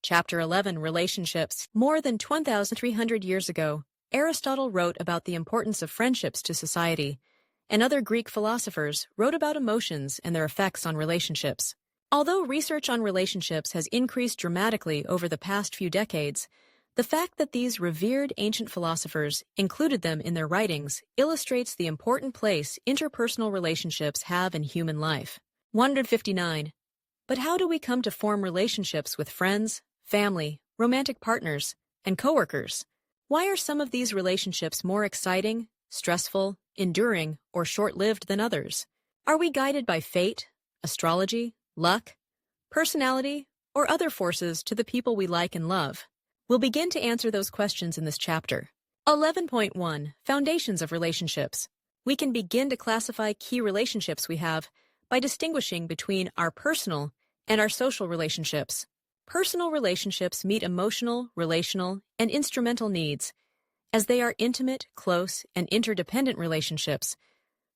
Chapter 11, Relationships. More than 1,300 years ago, Aristotle wrote about the importance of friendships to society, and other Greek philosophers wrote about emotions and their effects on relationships. Although research on relationships has increased dramatically over the past few decades, the fact that these revered ancient philosophers included them in their writings illustrates the important place interpersonal relationships have in human life. 159. But how do we come to form relationships with friends, family, romantic partners, and coworkers? Why are some of these relationships more exciting, stressful, enduring, or short-lived than others? Are we guided by fate, astrology, luck, personality, or other forces to the people we like and love? We'll begin to answer those questions in this chapter. 11.1 Foundations of Relationships. We can begin to classify key relationships we have by distinguishing between our personal and our social relationships. Personal relationships meet emotional, relational, and instrumental needs, as they are intimate, close, and interdependent relationships,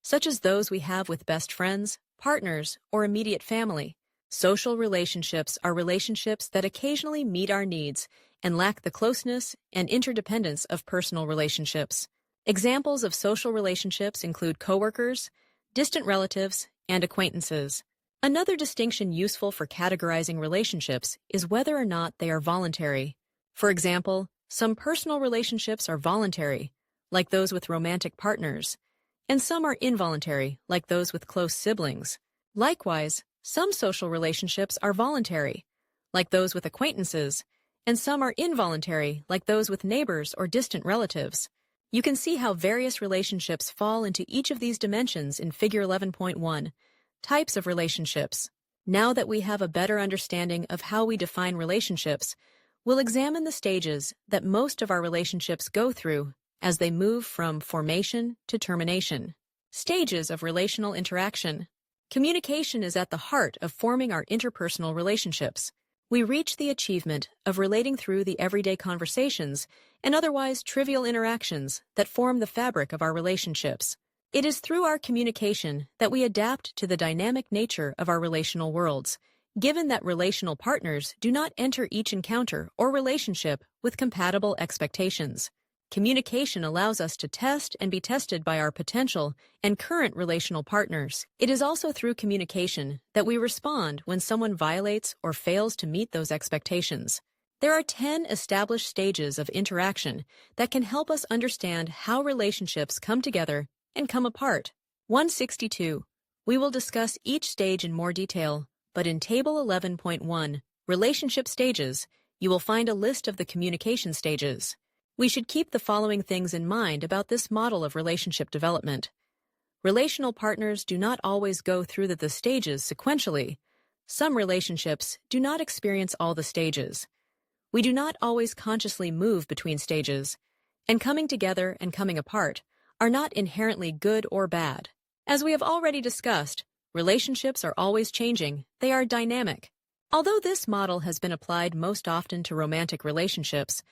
such as those we have with best friends, partners, or immediate family. Social relationships are relationships that occasionally meet our needs and lack the closeness and interdependence of personal relationships. Examples of social relationships include coworkers, distant relatives, and acquaintances. Another distinction useful for categorizing relationships is whether or not they are voluntary. For example, some personal relationships are voluntary, like those with romantic partners, and some are involuntary, like those with close siblings. Likewise, some social relationships are voluntary, like those with acquaintances, and some are involuntary, like those with neighbors or distant relatives. You can see how various relationships fall into each of these dimensions in Figure 11.1, Types of Relationships. Now that we have a better understanding of how we define relationships, we'll examine the stages that most of our relationships go through as they move from formation to termination. Stages of relational interaction. Communication is at the heart of forming our interpersonal relationships. We reach the achievement of relating through the everyday conversations and otherwise trivial interactions that form the fabric of our relationships. It is through our communication that we adapt to the dynamic nature of our relational worlds, given that relational partners do not enter each encounter or relationship with compatible expectations. Communication allows us to test and be tested by our potential and current relational partners. It is also through communication that we respond when someone violates or fails to meet those expectations. There are 10 established stages of interaction that can help us understand how relationships come together and come apart. 162. We will discuss each stage in more detail, but in Table 11.1, Relationship Stages, you will find a list of the communication stages. We should keep the following things in mind about this model of relationship development. Relational partners do not always go through the stages sequentially. Some relationships do not experience all the stages. We do not always consciously move between stages, and coming together and coming apart are not inherently good or bad. As we have already discussed, relationships are always changing. They are dynamic. Although this model has been applied most often to romantic relationships,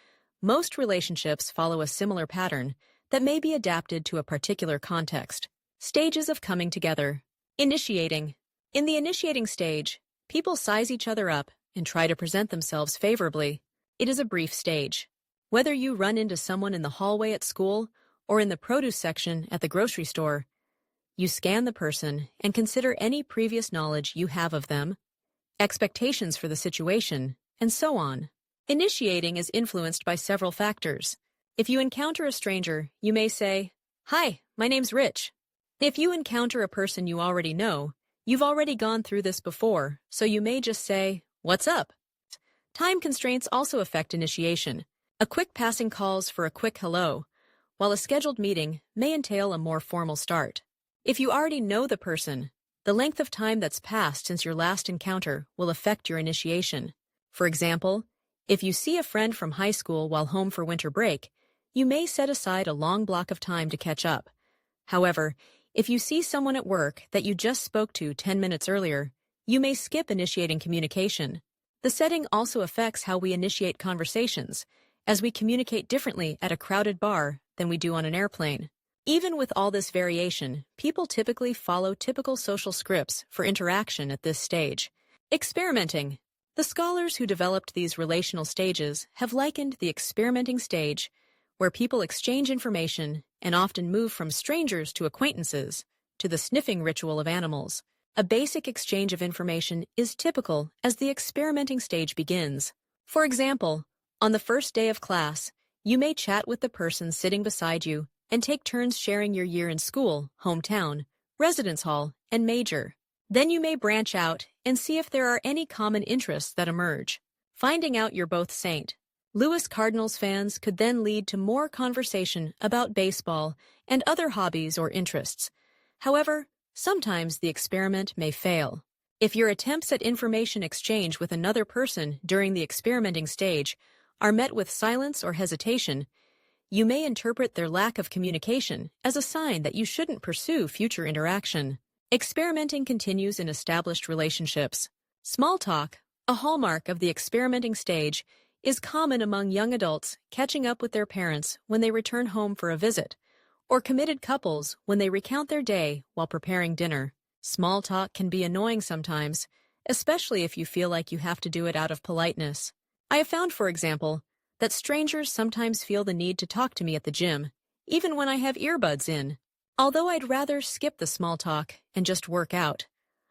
most relationships follow a similar pattern that may be adapted to a particular context. Stages of coming together. Initiating. In the initiating stage, people size each other up and try to present themselves favorably. It is a brief stage. Whether you run into someone in the hallway at school or in the produce section at the grocery store, you scan the person and consider any previous knowledge you have of them, expectations for the situation, and so on. Initiating is influenced by several factors. If you encounter a stranger, you may say, "Hi, my name's Rich." If you encounter a person you already know, you've already gone through this before, so you may just say, "What's up?" Time constraints also affect initiation. A quick passing calls for a quick hello, while a scheduled meeting may entail a more formal start. If you already know the person, the length of time that's passed since your last encounter will affect your initiation. For example, if you see a friend from high school while home for winter break, you may set aside a long block of time to catch up. However, if you see someone at work that you just spoke to 10 minutes earlier, you may skip initiating communication. The setting also affects how we initiate conversations, as we communicate differently at a crowded bar than we do on an airplane. Even with all this variation, people typically follow typical social scripts for interaction at this stage. Experimenting. The scholars who developed these relational stages have likened the experimenting stage, where people exchange information and often move from strangers to acquaintances, to the sniffing ritual of animals. A basic exchange of information is typical as the experimenting stage begins. For example, on the first day of class, you may chat with the person sitting beside you and take turns sharing your year in school, hometown, residence hall, and major. Then you may branch out and see if there are any common interests that emerge. Finding out you're both St. Louis Cardinals fans could then lead to more conversation about baseball and other hobbies or interests. However, sometimes the experiment may fail. If your attempts at information exchange with another person during the experimenting stage are met with silence or hesitation, you may interpret their lack of communication as a sign that you shouldn't pursue future interaction. Experimenting continues in established relationships. Small talk, a hallmark of the experimenting stage, is common among young adults catching up with their parents when they return home for a visit, or committed couples when they recount their day while preparing dinner. Small talk can be annoying sometimes, especially if you feel like you have to do it out of politeness. I have found, for example, that strangers sometimes feel the need to talk to me at the gym, even when I have earbuds in. Although I'd rather skip the small talk and just work out,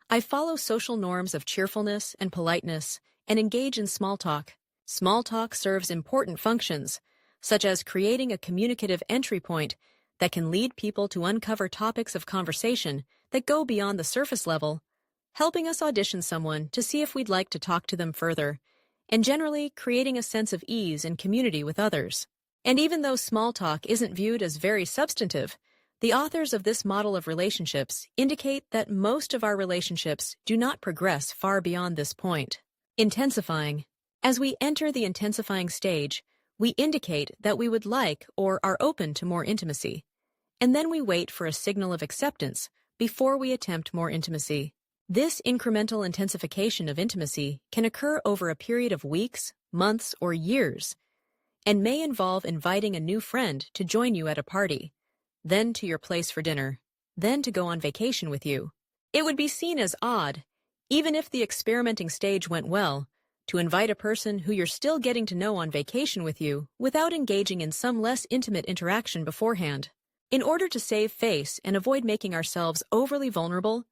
I follow social norms of cheerfulness and politeness and engage in small talk. Small talk serves important functions, such as creating a communicative entry point that can lead people to uncover topics of conversation that go beyond the surface level, helping us audition someone to see if we'd like to talk to them further, and generally creating a sense of ease and community with others. And even though small talk isn't viewed as very substantive, the authors of this model of relationships indicate that most of our relationships do not progress far beyond this point. Intensifying. As we enter the intensifying stage, we indicate that we would like or are open to more intimacy, and then we wait for a signal of acceptance before we attempt more intimacy. This incremental intensification of intimacy can occur over a period of weeks, months, or years, and may involve inviting a new friend to join you at a party, then to your place for dinner, then to go on vacation with you. It would be seen as odd, even if the experimenting stage went well, to invite a person who you're still getting to know on vacation with you without engaging in some less intimate interaction beforehand. In order to save face and avoid making ourselves overly vulnerable,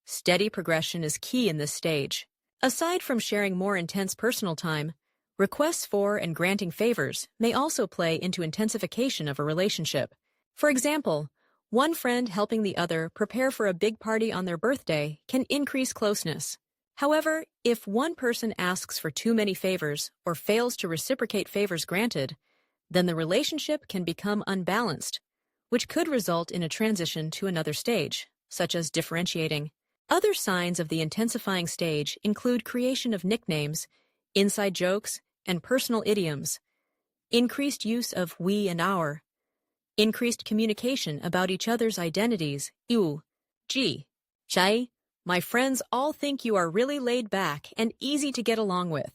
steady progression is key in this stage. Aside from sharing more intense personal time, requests for and granting favors may also play into intensification of a relationship. For example, one friend helping the other prepare for a big party on their birthday can increase closeness. However, if one person asks for too many favors or fails to reciprocate favors granted, then the relationship can become unbalanced, which could result in a transition to another stage, such as differentiating. Other signs of the intensifying stage include creation of nicknames, inside jokes, and personal idioms, increased use of we and our, increased communication about each other's identities, you, gee, chai. My friends all think you are really laid back and easy to get along with.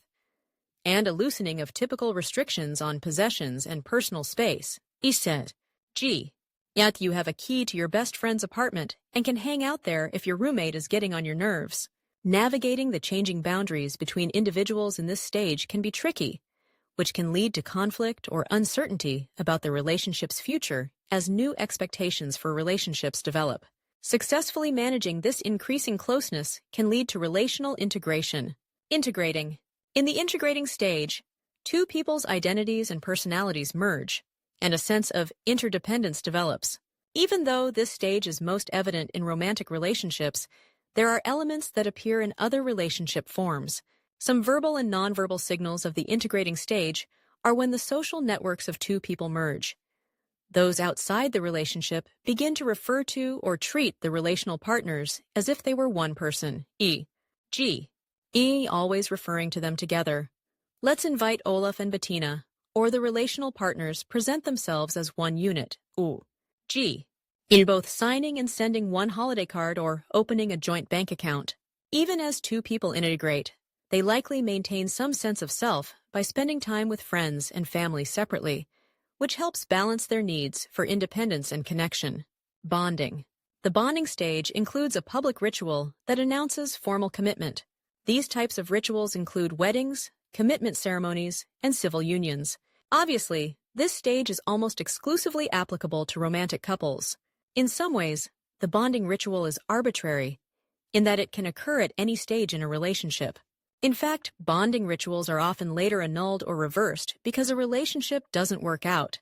And a loosening of typical restrictions on possessions and personal space. He said, gee, yet you have a key to your best friend's apartment and can hang out there if your roommate is getting on your nerves. Navigating the changing boundaries between individuals in this stage can be tricky, which can lead to conflict or uncertainty about the relationship's future as new expectations for relationships develop. Successfully managing this increasing closeness can lead to relational integration. Integrating. In the integrating stage, two people's identities and personalities merge, and a sense of interdependence develops. Even though this stage is most evident in romantic relationships, there are elements that appear in other relationship forms. Some verbal and nonverbal signals of the integrating stage are when the social networks of two people merge. Those outside the relationship begin to refer to or treat the relational partners as if they were one person, e.g., always referring to them together. Let's invite Olaf and Bettina, or the relational partners present themselves as one unit, u.g., in both signing and sending one holiday card or opening a joint bank account. Even as two people integrate, they likely maintain some sense of self by spending time with friends and family separately, which helps balance their needs for independence and connection. Bonding. The bonding stage includes a public ritual that announces formal commitment. These types of rituals include weddings, commitment ceremonies, and civil unions. Obviously, this stage is almost exclusively applicable to romantic couples. In some ways, the bonding ritual is arbitrary, in that it can occur at any stage in a relationship. In fact, bonding rituals are often later annulled or reversed because a relationship doesn't work out,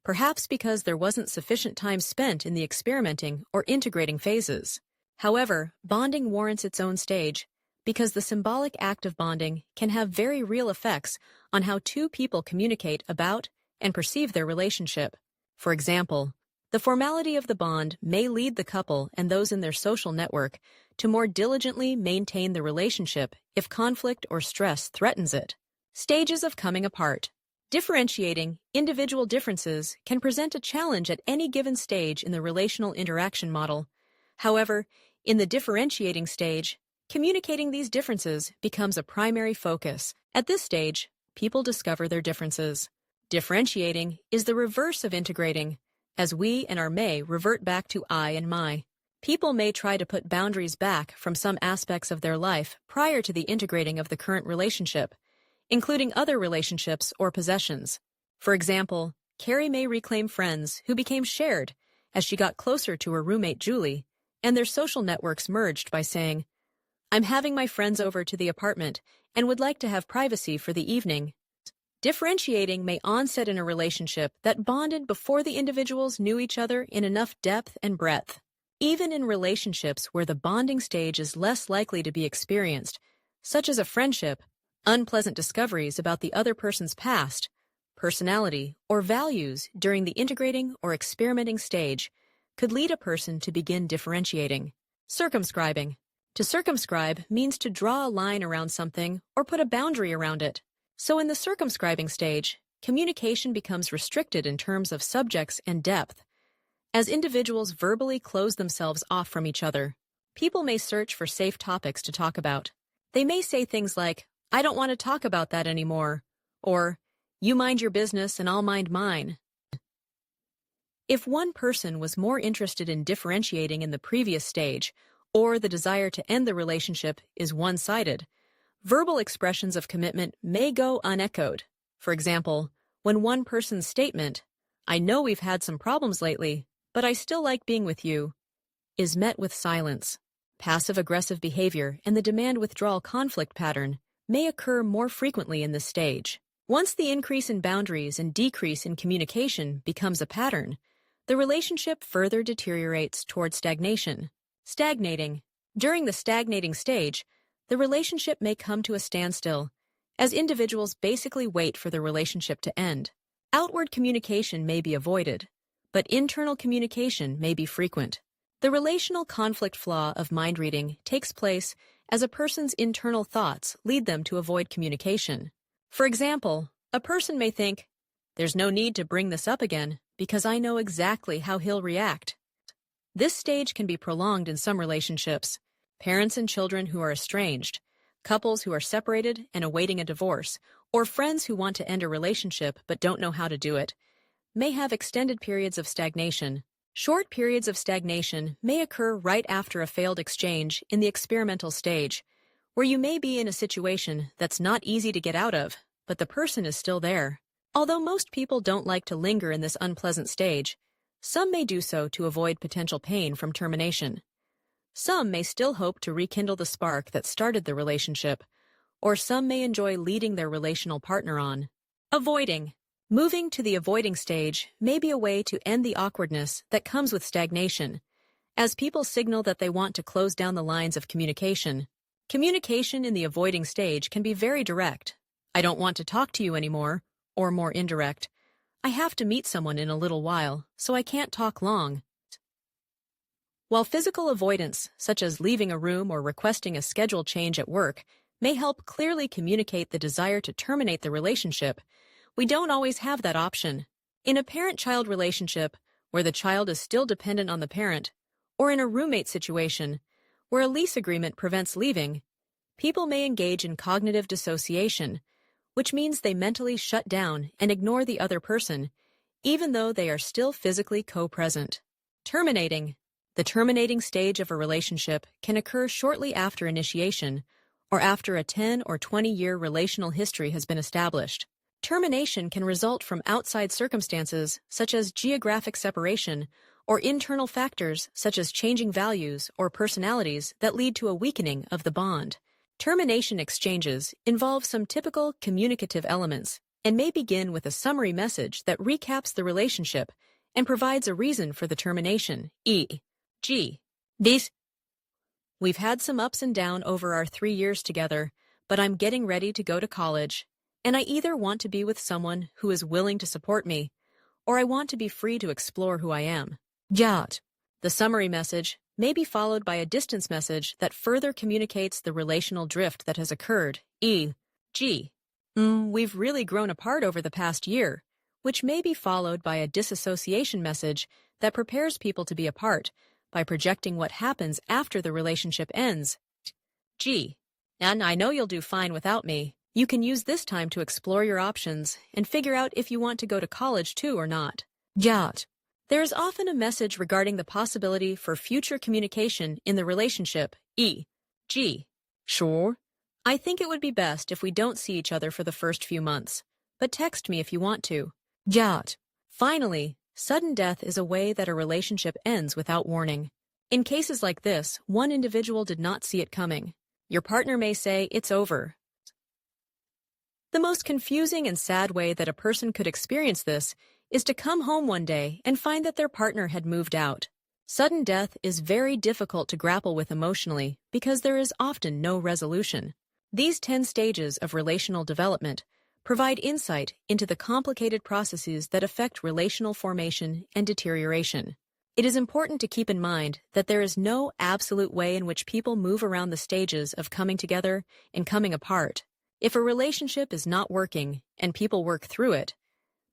perhaps because there wasn't sufficient time spent in the experimenting or integrating phases. However, bonding warrants its own stage because the symbolic act of bonding can have very real effects on how two people communicate about and perceive their relationship. For example, the formality of the bond may lead the couple and those in their social network to more diligently maintain the relationship if conflict or stress threatens it. Stages of coming apart. Differentiating individual differences can present a challenge at any given stage in the relational interaction model. However, in the differentiating stage, communicating these differences becomes a primary focus. At this stage, people discover their differences. Differentiating is the reverse of integrating, as we and our may revert back to I and my. People may try to put boundaries back from some aspects of their life prior to the integrating of the current relationship, including other relationships or possessions. For example, Carrie may reclaim friends who became shared as she got closer to her roommate Julie, and their social networks merged by saying, "I'm having my friends over to the apartment and would like to have privacy for the evening." Differentiating may onset in a relationship that bonded before the individuals knew each other in enough depth and breadth. Even in relationships where the bonding stage is less likely to be experienced, such as a friendship, unpleasant discoveries about the other person's past, personality, or values during the integrating or experimenting stage could lead a person to begin differentiating. Circumscribing. To circumscribe means to draw a line around something or put a boundary around it. So in the circumscribing stage, communication becomes restricted in terms of subjects and depth. As individuals verbally close themselves off from each other, people may search for safe topics to talk about. They may say things like, "I don't want to talk about that anymore," or, "You mind your business and I'll mind mine." If one person was more interested in differentiating in the previous stage, or the desire to end the relationship is one-sided, verbal expressions of commitment may go unechoed. For example, when one person's statement, "I know we've had some problems lately, but I still like being with you," is met with silence. Passive-aggressive behavior and the demand-withdrawal conflict pattern may occur more frequently in this stage. Once the increase in boundaries and decrease in communication becomes a pattern, the relationship further deteriorates toward stagnation. Stagnating. During the stagnating stage, the relationship may come to a standstill, as individuals basically wait for the relationship to end. Outward communication may be avoided, but internal communication may be frequent. The relational conflict flaw of mind reading takes place as a person's internal thoughts lead them to avoid communication. For example, a person may think, "There's no need to bring this up again because I know exactly how he'll react." This stage can be prolonged in some relationships. Parents and children who are estranged, couples who are separated and awaiting a divorce, or friends who want to end a relationship but don't know how to do it, may have extended periods of stagnation. Short periods of stagnation may occur right after a failed exchange in the experimental stage, where you may be in a situation that's not easy to get out of, but the person is still there. Although most people don't like to linger in this unpleasant stage, some may do so to avoid potential pain from termination. Some may still hope to rekindle the spark that started the relationship, or some may enjoy leading their relational partner on. Avoiding. Moving to the avoiding stage may be a way to end the awkwardness that comes with stagnation, as people signal that they want to close down the lines of communication. Communication in the avoiding stage can be very direct. "I don't want to talk to you anymore," or more indirect, "I have to meet someone in a little while, so I can't talk long." While physical avoidance, such as leaving a room or requesting a schedule change at work, may help clearly communicate the desire to terminate the relationship, we don't always have that option. In a parent-child relationship, where the child is still dependent on the parent, or in a roommate situation, where a lease agreement prevents leaving, people may engage in cognitive dissociation, which means they mentally shut down and ignore the other person, even though they are still physically co-present. Terminating. The terminating stage of a relationship can occur shortly after initiation, or after a 10 or 20-year relational history has been established. Termination can result from outside circumstances such as geographic separation or internal factors such as changing values or personalities that lead to a weakening of the bond. Termination exchanges involve some typical communicative elements and may begin with a summary message that recaps the relationship and provides a reason for the termination, e.g. This. We've had some ups and downs over our 3 years together, but I'm getting ready to go to college, and I either want to be with someone who is willing to support me, or I want to be free to explore who I am. Jot. The summary message may be followed by a distance message that further communicates the relational drift that has occurred, e.g. We've really grown apart over the past year, which may be followed by a disassociation message that prepares people to be apart by projecting what happens after the relationship ends. G. And I know you'll do fine without me. You can use this time to explore your options and figure out if you want to go to college too or not. Jot. There is often a message regarding the possibility for future communication in the relationship, e.g. Sure. I think it would be best if we don't see each other for the first few months, but text me if you want to. Jot. Finally, sudden death is a way that a relationship ends without warning. In cases like this, one individual did not see it coming. Your partner may say it's over. The most confusing and sad way that a person could experience this is to come home one day and find that their partner had moved out. Sudden death is very difficult to grapple with emotionally because there is often no resolution. These 10 stages of relational development provide insight into the complicated processes that affect relational formation and deterioration. It is important to keep in mind that there is no absolute way in which people move around the stages of coming together and coming apart. If a relationship is not working and people work through it,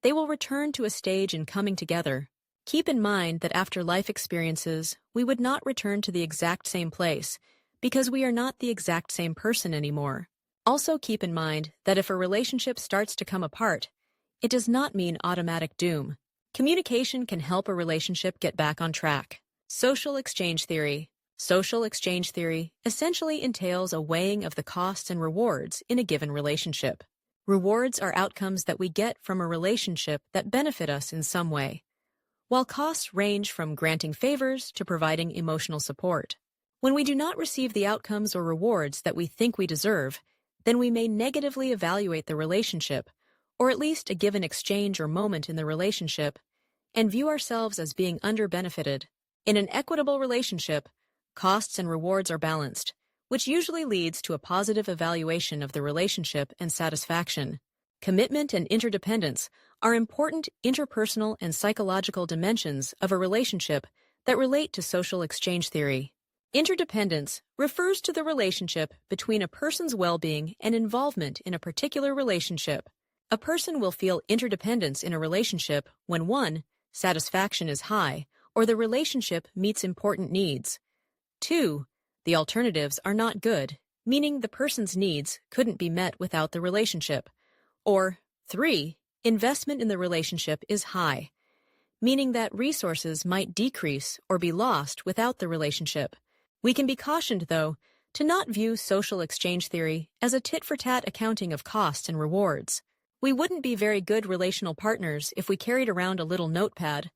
they will return to a stage in coming together. Keep in mind that after life experiences, we would not return to the exact same place because we are not the exact same person anymore. Also keep in mind that if a relationship starts to come apart, it does not mean automatic doom. Communication can help a relationship get back on track. Social exchange theory. Social exchange theory essentially entails a weighing of the costs and rewards in a given relationship. Rewards are outcomes that we get from a relationship that benefit us in some way, while costs range from granting favors to providing emotional support. When we do not receive the outcomes or rewards that we think we deserve, then we may negatively evaluate the relationship, or at least a given exchange or moment in the relationship, and view ourselves as being under-benefited. In an equitable relationship, costs and rewards are balanced, which usually leads to a positive evaluation of the relationship and satisfaction. Commitment and interdependence are important interpersonal and psychological dimensions of a relationship that relate to social exchange theory. Interdependence refers to the relationship between a person's well-being and involvement in a particular relationship. A person will feel interdependence in a relationship when 1. Satisfaction is high, or the relationship meets important needs. 2. The alternatives are not good, meaning the person's needs couldn't be met without the relationship. Or 3. Investment in the relationship is high, meaning that resources might decrease or be lost without the relationship. We can be cautioned, though, to not view social exchange theory as a tit-for-tat accounting of costs and rewards. We wouldn't be very good relational partners if we carried around a little notepad,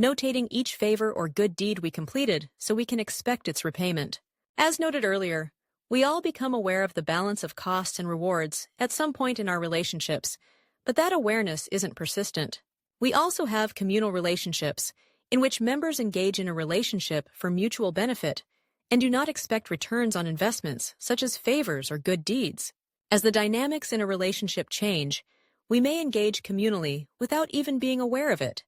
notating each favor or good deed we completed so we can expect its repayment. As noted earlier, we all become aware of the balance of costs and rewards at some point in our relationships, but that awareness isn't persistent. We also have communal relationships, in which members engage in a relationship for mutual benefit and do not expect returns on investments, such as favors or good deeds. As the dynamics in a relationship change, we may engage communally without even being aware of it,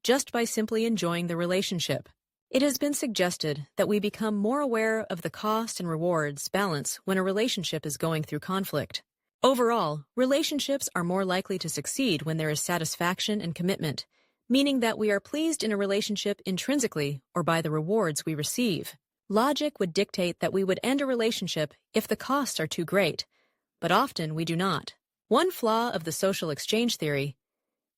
just by simply enjoying the relationship. It has been suggested that we become more aware of the cost and rewards balance when a relationship is going through conflict. Overall, relationships are more likely to succeed when there is satisfaction and commitment, meaning that we are pleased in a relationship intrinsically or by the rewards we receive. Logic would dictate that we would end a relationship if the costs are too great, but often we do not. One flaw of the social exchange theory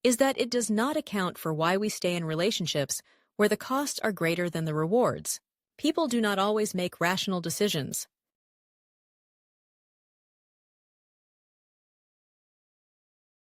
is that it does not account for why we stay in relationships where the costs are greater than the rewards. People do not always make rational decisions.